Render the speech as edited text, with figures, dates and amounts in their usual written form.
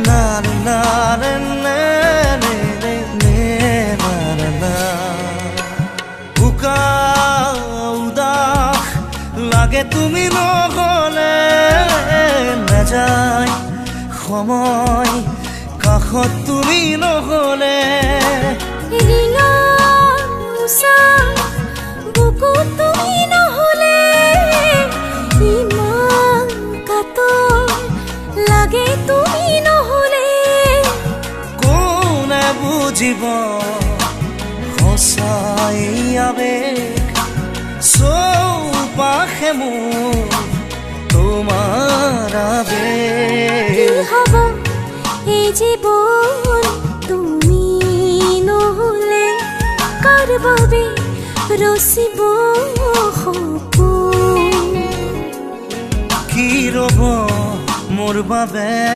না না রে নে নে নে নে না না না উদাস লাগে তুমি নগলে নাযায় সময় কাষত তুমি নহলে ৰিঙা উষা বুকু তুমি নহলে ইমান কাতৰ লাগে তুমি নহলে কোনে বুজিব সঁচাই আবেগ চৌপাশে মোৰ তোমাৰ আবেগ কি হ'ব এই জীৱন তুমি নহলে কাৰ বাবে ৰচিব সপোন কি ৰ'ব মোৰ বাবে